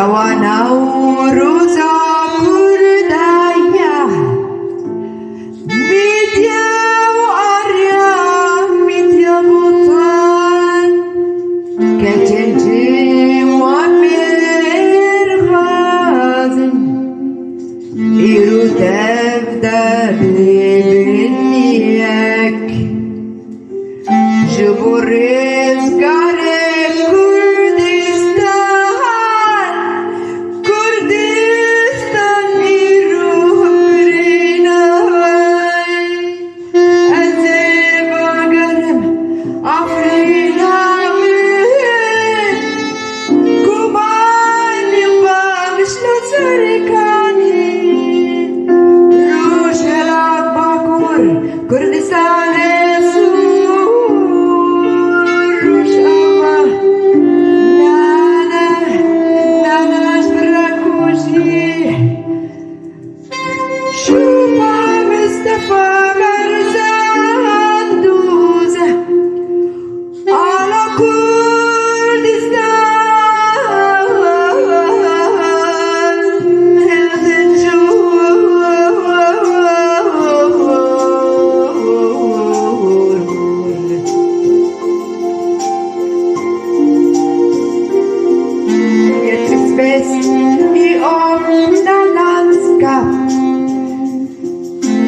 ونوروزا كردايا ميديا وأريا ميديا بطان كتنجي ومير غازن إيرو تبدأ بنيك جبوريز قارب كردستان إيرو بريناي أزيبا قرب أفرينا كوباني بامشلو تركاني روش هلاك باكور كردستان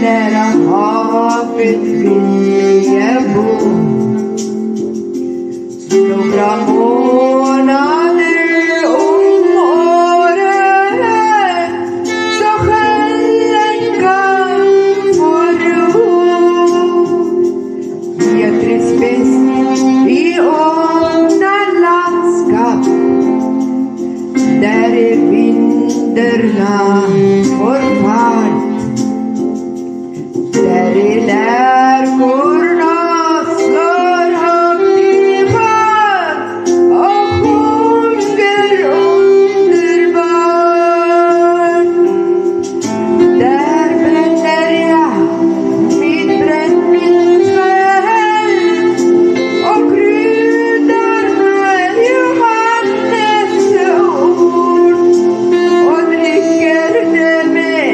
Nära havet vill jag bo. Några månader om året så själen kan få ro. Jag trivs bäst i öppna landskap där vindarna får fart. Där lärkorna slår högt i sjön och sjunger underbart. Där bränner jag mitt brännvinsfäll och kryddar med Johannes ord och dricker det med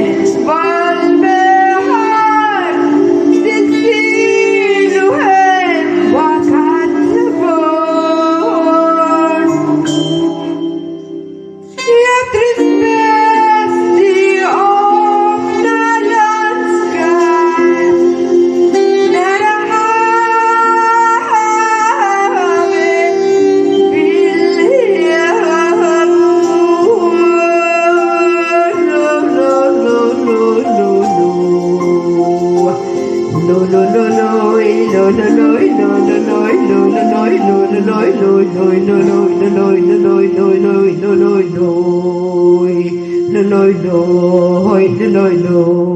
no.